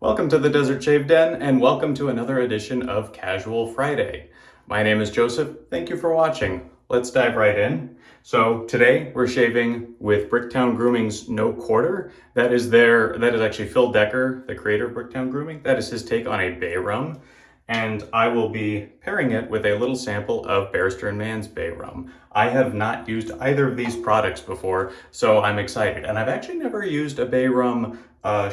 Welcome to the Desert Shave Den, and welcome to another edition of Casual Friday. My name is Joseph. Thank you for watching. Let's dive right in. So today we're shaving with Bricktown Grooming's No Quarter. That is actually Phil Decker, the creator of Bricktown Grooming. That is his take on a bay rum. And I will be pairing it with a little sample of Barrister & Mann's Bay Rum. I have not used either of these products before, so I'm excited. And I've actually never used a Bay Rum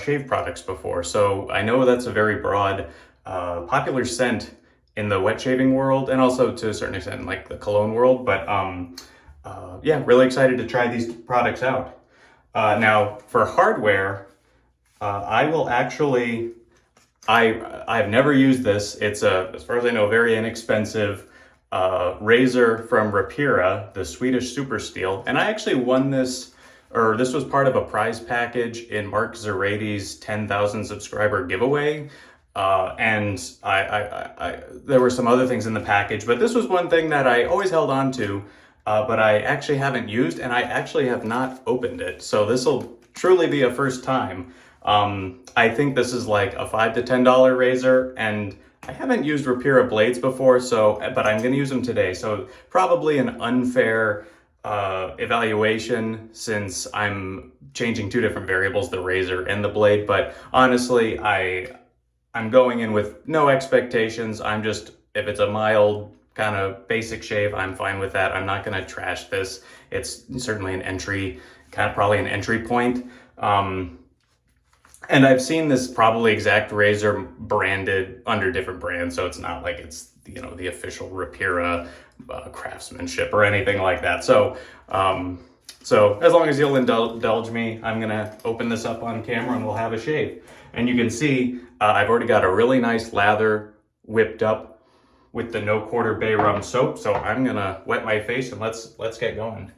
shave products before, so I know that's a very broad, popular scent in the wet shaving world, and also to a certain extent in like the cologne world, but yeah, really excited to try these products out. Now, for hardware, I will actually... I've never used this. It's as far as I know, a very inexpensive razor from Rapira, the Swedish Super Steel. And I actually won this, or this was part of a prize package in Mark Zarati's 10,000 subscriber giveaway. And there were some other things in the package, but this was one thing that I always held on to, but I actually haven't used, and I actually have not opened it. So this will truly be a first time. I think this is like a $5 to $10 razor, and I haven't used Rapira blades before, but I'm going to use them today. So probably an unfair evaluation since I'm changing two different variables, the razor and the blade. But honestly, I'm going in with no expectations. If it's a mild kind of basic shave, I'm fine with that. I'm not going to trash this. It's certainly probably an entry point. And I've seen this probably exact razor branded under different brands, so it's not like it's, the official Rapira craftsmanship or anything like that. So as long as you'll indulge me, I'm gonna open this up on camera and we'll have a shave. And you can see I've already got a really nice lather whipped up with the No Quarter Bay Rum soap. So I'm gonna wet my face and let's get going.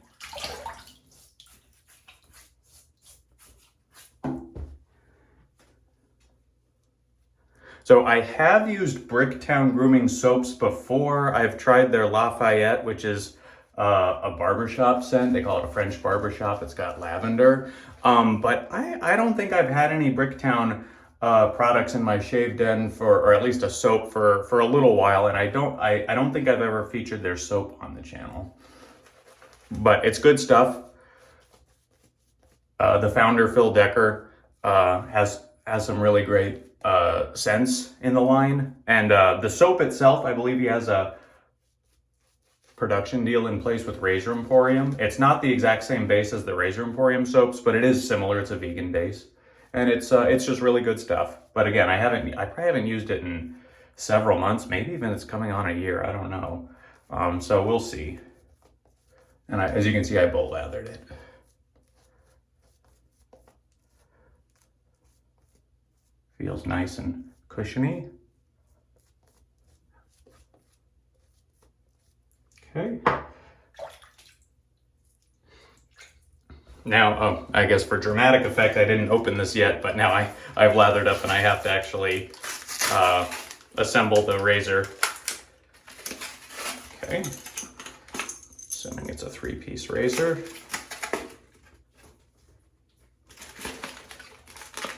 So I have used Bricktown Grooming soaps before. I've tried their Lafayette, which is a barbershop scent. They call it a French barbershop. It's got lavender. But I don't think I've had any Bricktown products in my shave den or at least a soap for a little while. And I don't think I've ever featured their soap on the channel. But it's good stuff. The founder, Phil Decker, has some really great scents in the line, and the soap itself, I believe he has a production deal in place with Razor Emporium. It's not the exact same base as the Razor Emporium soaps, but it is similar. It's a vegan base, and it's just really good stuff. But again, I probably haven't used it in several months, maybe even it's coming on a year. I don't know. So we'll see. And as you can see, I bolt lathered it. Feels nice and cushiony. Okay. Now, I guess for dramatic effect, I didn't open this yet, but now I've lathered up and I have to actually assemble the razor. Okay. Assuming it's a 3-piece razor.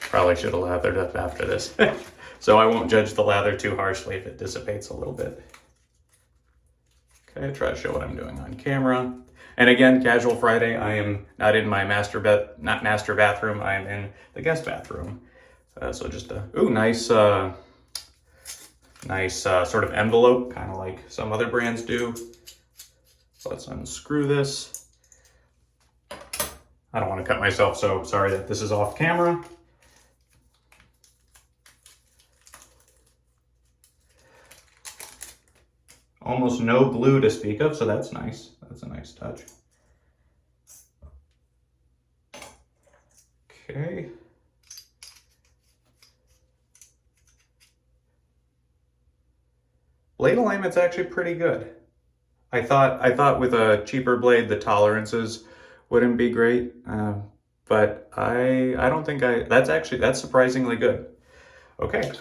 Probably should have lathered up after this. So I won't judge the lather too harshly if it dissipates a little bit. Okay, try to show what I'm doing on camera. And again, Casual Friday, I am not in my master bathroom, I am in the guest bathroom. So just a, nice sort of envelope, kind of like some other brands do. So let's unscrew this. I don't want to cut myself, so sorry that this is off camera. Almost no glue to speak of, so that's nice. That's a nice touch. Okay. Blade alignment's actually pretty good. I thought with a cheaper blade the tolerances wouldn't be great, but I don't think that's surprisingly good. Okay,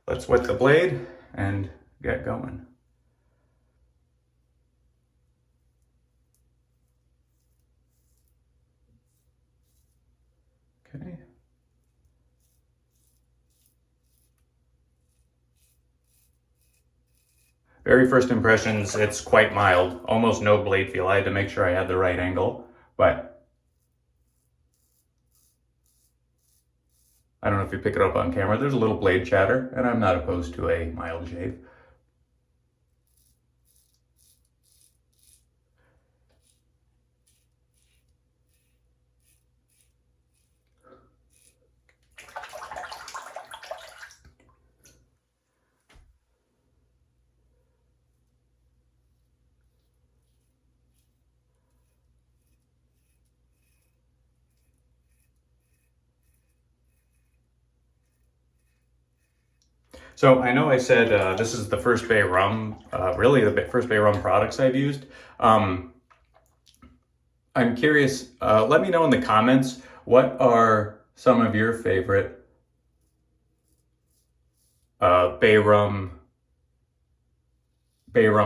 let's wet the blade and get going. Okay. very first impressions, it's quite mild, almost no blade feel. I had to make sure I had the right angle, but I don't know if you pick it up on camera. There's a little blade chatter, and I'm not opposed to a mild shave. So I know I said this is the first Bay Rum, really the first Bay Rum products I've used. I'm curious, let me know in the comments, what are some of your favorite Bay Rum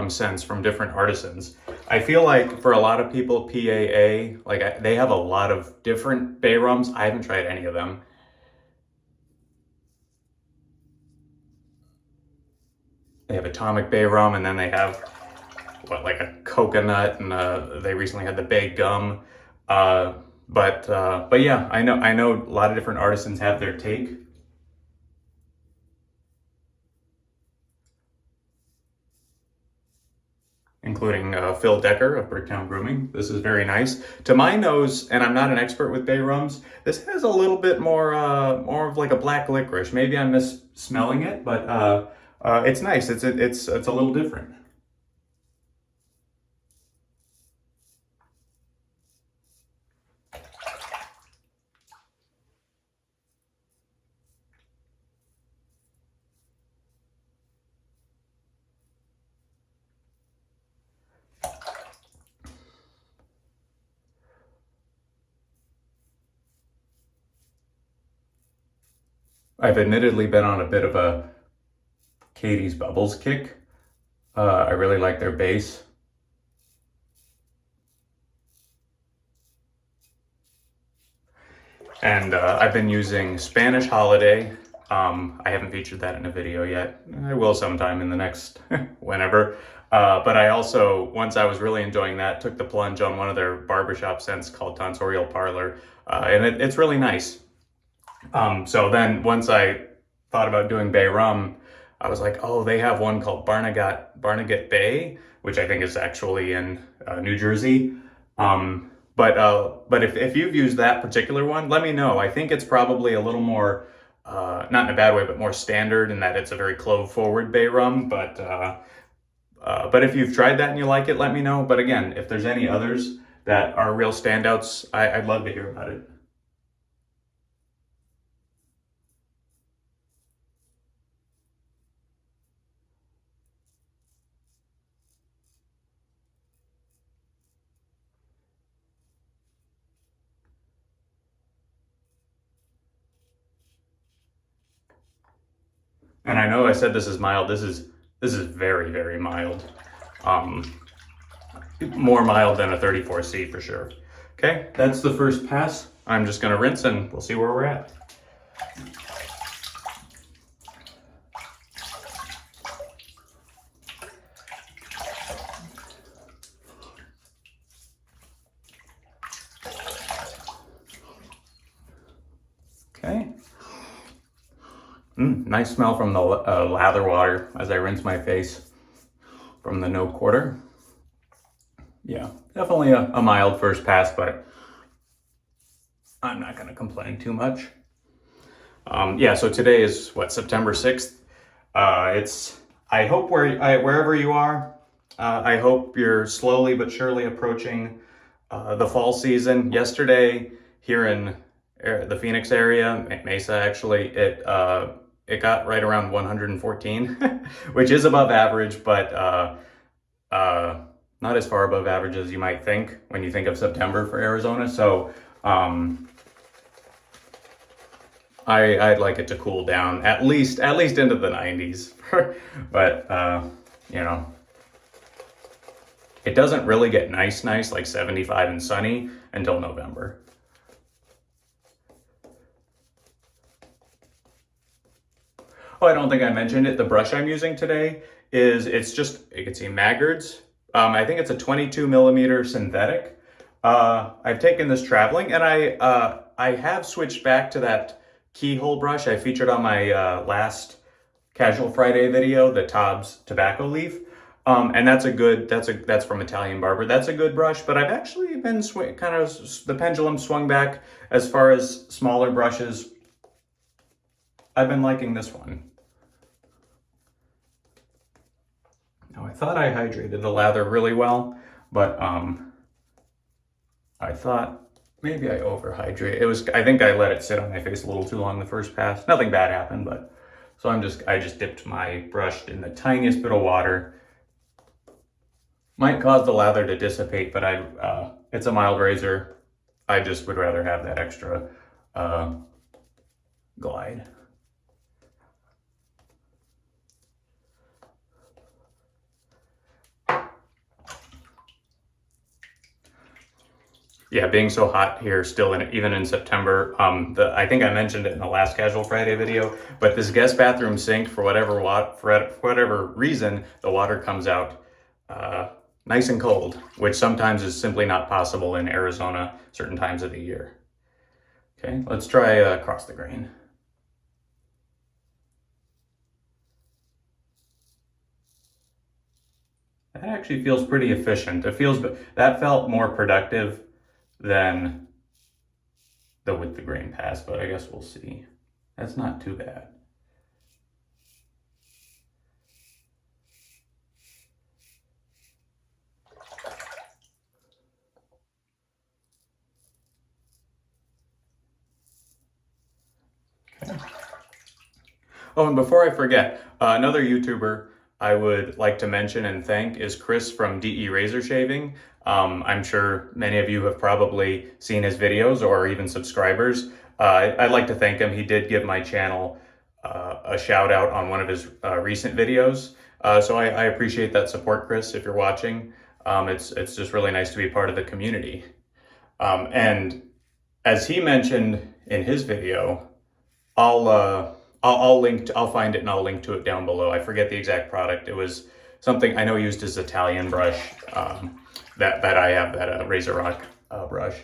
scents from different artisans. I feel like for a lot of people, PAA, like they have a lot of different Bay Rums. I haven't tried any of them. They have Atomic Bay Rum, and then they have what, like a coconut, and they recently had the Bay Gum. But yeah, I know a lot of different artisans have their take. Including Phil Decker of Bricktown Grooming. This is very nice. To my nose, and I'm not an expert with Bay Rums, this has a little bit more of like a black licorice. Maybe I'm smelling it, but it's nice. It's a little different. I've admittedly been on a bit of a Katie's Bubbles kick. I really like their base. And I've been using Spanish Holiday. I haven't featured that in a video yet. I will sometime in the next whenever. But I also, once I was really enjoying that, took the plunge on one of their barbershop scents called Tonsorial Parlor. And it's really nice. So then once I thought about doing Bay Rum, I was like, oh, they have one called Barnegat Bay, which I think is actually in New Jersey. But if you've used that particular one, let me know. I think it's probably a little more, not in a bad way, but more standard in that it's a very clove-forward Bay Rum. But if you've tried that and you like it, let me know. But again, if there's any others that are real standouts, I'd love to hear about it. And I know I said this is mild. This is very, very mild. More mild than a 34C for sure. Okay, that's the first pass. I'm just gonna rinse and we'll see where we're at. Okay. Nice smell from the lather water as I rinse my face from the no quarter. Yeah, definitely a mild first pass, but I'm not going to complain too much. Yeah, so today is what, September 6th. I hope wherever you are, I hope you're slowly but surely approaching the fall season. Yesterday here in the Phoenix area, Mesa actually, it got right around 114, which is above average, but not as far above average as you might think when you think of September for Arizona. So I'd like it to cool down at least into the 90s. But you know, it doesn't really get nice like 75 and sunny until November. Oh, I don't think I mentioned it. The brush I'm using today it's just, you can see Maggard's. I think it's a 22 millimeter synthetic. I've taken this traveling, and I have switched back to that keyhole brush I featured on my last Casual Friday video, the Tobbs tobacco leaf. And that's from Italian Barber. That's a good brush, but I've actually been the pendulum swung back as far as smaller brushes. I've been liking this one. Now, I thought I hydrated the lather really well, but I thought maybe I overhydrated. I think I let it sit on my face a little too long the first pass. Nothing bad happened, but so I just dipped my brush in the tiniest bit of water. Might cause the lather to dissipate, but it's a mild razor. I just would rather have that extra glide. Yeah, being so hot here still, even in September. I think I mentioned it in the last Casual Friday video, but this guest bathroom sink, for whatever reason, the water comes out nice and cold, which sometimes is simply not possible in Arizona certain times of the year. Okay, let's try across the grain. That actually feels pretty efficient. That felt more productive than the with the grain pass, but I guess we'll see. That's not too bad. Okay. Oh, and before I forget, another YouTuber I would like to mention and thank is Chris from DE Razor Shaving. I'm sure many of you have probably seen his videos or even subscribers. I'd like to thank him. He did give my channel a shout out on one of his recent videos. So I appreciate that support, Chris, if you're watching. It's just really nice to be part of the community. And as he mentioned in his video, I'll find it and I'll link to it down below. I forget the exact product. It was something I know he used his Italian brush, that I have, that Razor Rock brush.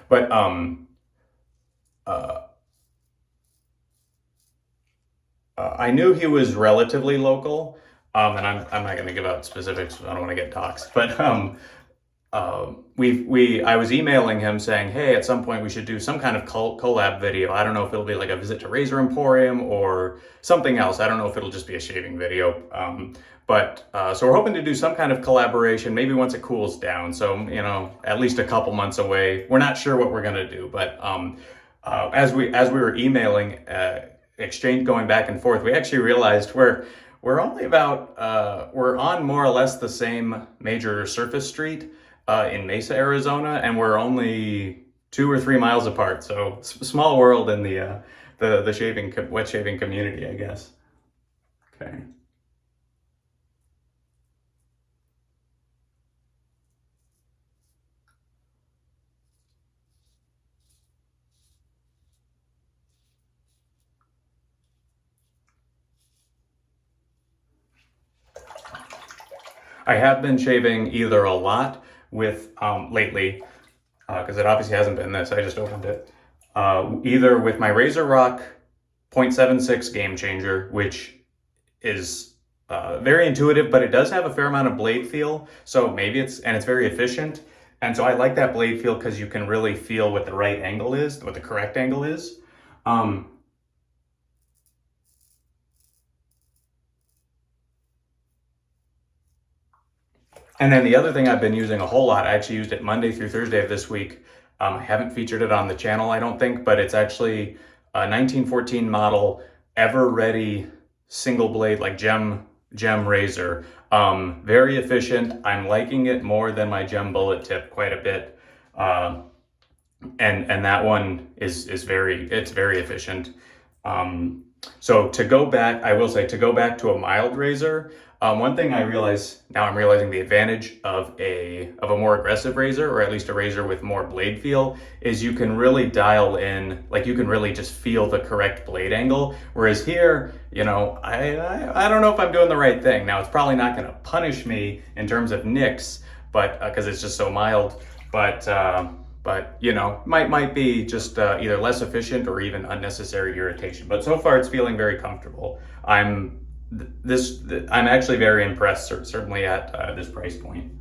But I knew he was relatively local, and I'm not going to give out specifics. I don't want to get doxxed, but I was emailing him saying, hey, at some point we should do some kind of collab video. I don't know if it'll be like a visit to Razor Emporium or something else. I don't know if it'll just be a shaving video. So we're hoping to do some kind of collaboration, maybe once it cools down. So, at least a couple months away. We're not sure what we're going to do, but as we were emailing, going back and forth, we actually realized we're only about, we're on more or less the same major surface street in Mesa, Arizona, and we're only 2 or 3 miles apart. So small world in the wet shaving community, I guess. Okay. I have been shaving either a lot with, lately, because it obviously hasn't been this, I just opened it, either with my Razor Rock 0.76 Game Changer, which is very intuitive, but it does have a fair amount of blade feel, so maybe it's very efficient, and so I like that blade feel because you can really feel what the right angle is, what the correct angle is. And then the other thing I've been using a whole lot, I actually used it Monday through Thursday of this week. I haven't featured it on the channel, I don't think, but it's actually a 1914 model Ever Ready single blade, like gem razor. Very efficient. I'm liking it more than my gem bullet tip quite a bit. And that one is very efficient. So to go back, I will say, to go back to a mild razor, one thing I realize now, I'm realizing the advantage of a more aggressive razor, or at least a razor with more blade feel, is you can really dial in, like you can really just feel the correct blade angle. Whereas here, you know, I don't know if I'm doing the right thing. Now it's probably not going to punish me in terms of nicks, but because it's just so mild, but you know, might be just either less efficient or even unnecessary irritation. But so far it's feeling very comfortable. I'm actually very impressed, certainly at this price point.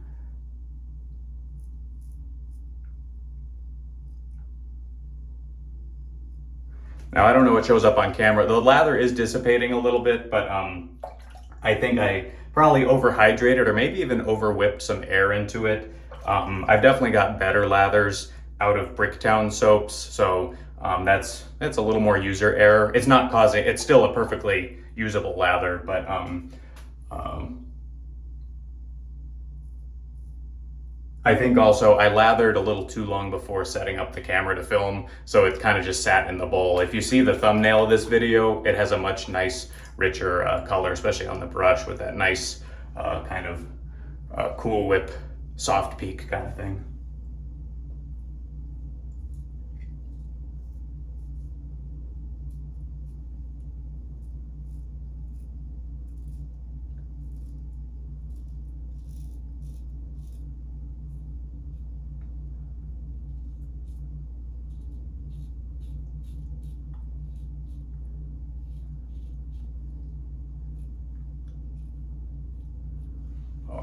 Now I don't know what shows up on camera. The lather is dissipating a little bit, but I think I probably overhydrated or maybe even over whipped some air into it. I've definitely got better lathers out of Bricktown soaps, so that's a little more user error. It's not causing, it's still a perfectly usable lather, but I think also I lathered a little too long before setting up the camera to film, so it kind of just sat in the bowl. If you see the thumbnail of this video, it has a much nice, richer color, especially on the brush with that nice kind of Cool Whip soft peak kind of thing.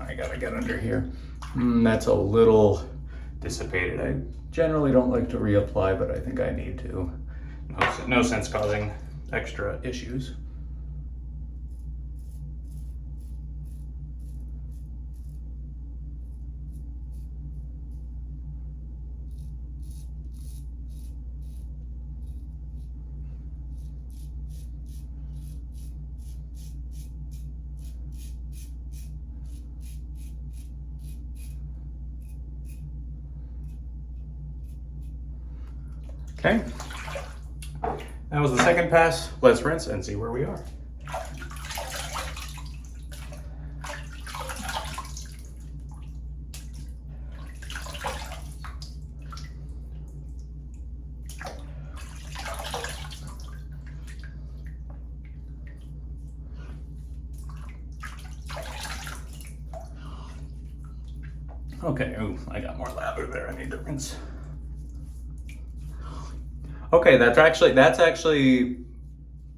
I gotta get under here. That's a little dissipated. I generally don't like to reapply, but I think I need to. No sense causing extra issues. Okay, that was the second pass. Let's rinse and see where we are. Okay, ooh, I got more lather there. I need to rinse. Okay, that's actually,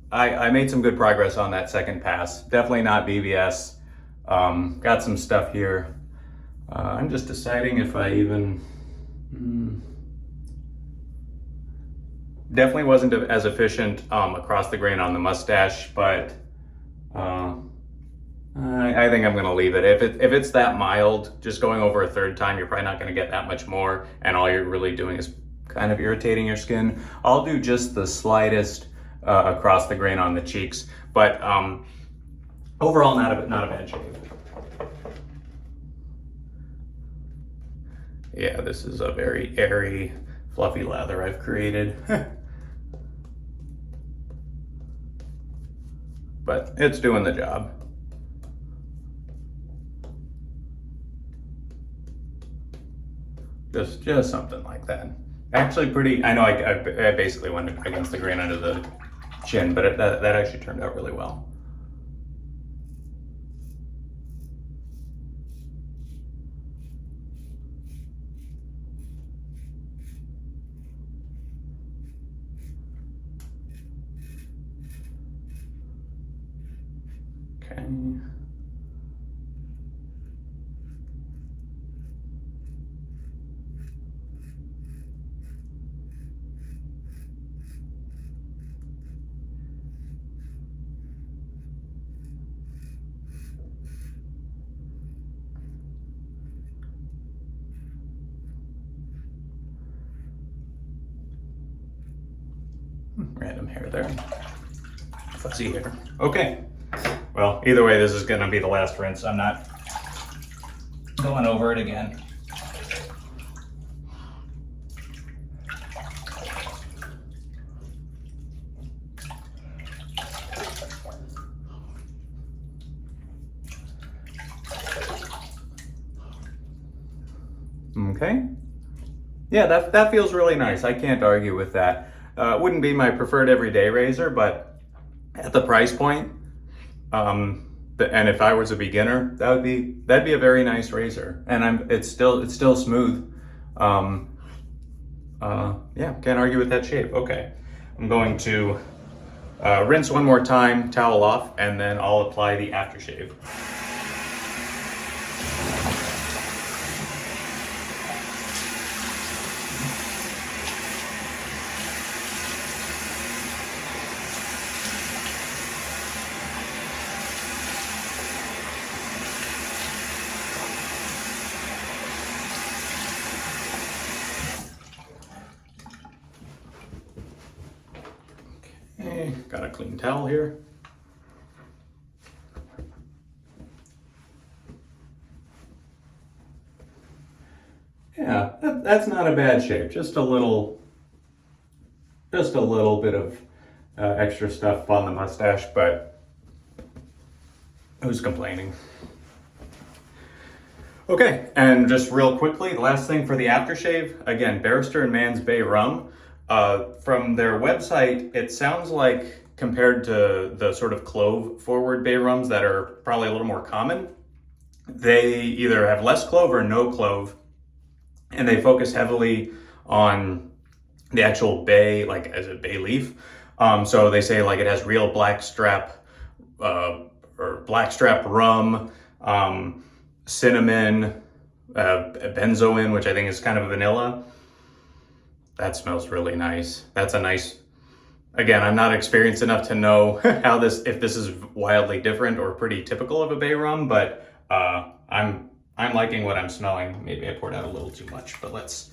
I made some good progress on that second pass. Definitely not BBS. Got some stuff here. I'm just deciding if I even, definitely wasn't as efficient across the grain on the mustache, but I think I'm gonna leave it. If it's that mild, just going over a third time, you're probably not gonna get that much more, and all you're really doing is kind of irritating your skin. I'll do just the slightest across the grain on the cheeks, but overall not a bad shave. Yeah, this is a very airy, fluffy lather I've created. But it's doing the job. Just something like that. Actually pretty, I know I basically went against the grain under the chin, but that actually turned out really well. Okay. Random hair there. Fuzzy hair. Okay. Well, either way, this is gonna be the last rinse. I'm not going over it again. Okay. Yeah, that feels really nice. I can't argue with that. It wouldn't be my preferred everyday razor, but at the price point, and if I was a beginner, that'd be a very nice razor. And it's still smooth. Yeah, can't argue with that shape. Okay, I'm going to rinse one more time, towel off, and then I'll apply the aftershave. Okay, got a clean towel here. Yeah, that's not a bad shape. Just a little bit of extra stuff on the mustache, but who's complaining? Okay, and just real quickly, the last thing for the aftershave, again, Barrister and Man's Bay rum. From their website, it sounds like compared to the sort of clove forward bay rums that are probably a little more common, they either have less clove or no clove, and they focus heavily on the actual bay, like as a bay leaf. So they say like it has real blackstrap rum, cinnamon, benzoin, which I think is kind of vanilla. That smells really nice. That's a nice, again, I'm not experienced enough to know if this is wildly different or pretty typical of a bay rum, but I'm liking what I'm smelling. Maybe I poured out a little too much, but let's.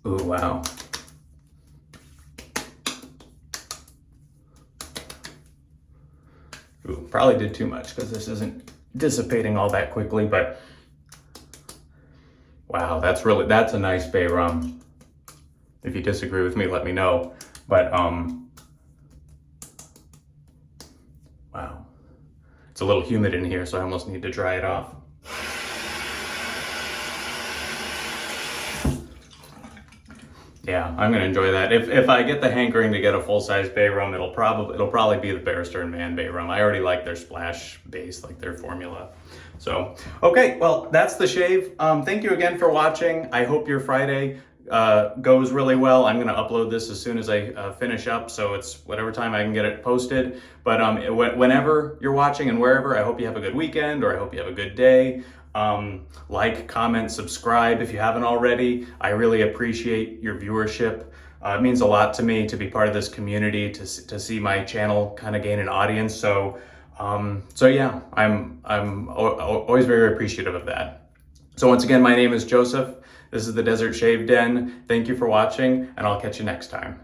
Ooh, wow. Ooh, probably did too much because this isn't dissipating all that quickly, but wow, that's a nice bay rum. If you disagree with me, let me know. But wow, it's a little humid in here, so I almost need to dry it off. Yeah, I'm gonna enjoy that. If I get the hankering to get a full-size bay rum, it'll probably be the Barrister and Man Bay rum. I already like their splash base, like their formula. So, okay, well, that's the shave. Thank you again for watching. I hope your Friday goes really well. I'm gonna upload this as soon as I finish up, so it's whatever time I can get it posted. But whenever you're watching and wherever, I hope you have a good weekend, or I hope you have a good day. Like, comment, subscribe if you haven't already. I really appreciate your viewership. It means a lot to me to be part of this community, to see my channel kind of gain an audience. So yeah, I'm always very appreciative of that. So once again, my name is Joseph. This is the Desert Shave Den. Thank you for watching, and I'll catch you next time.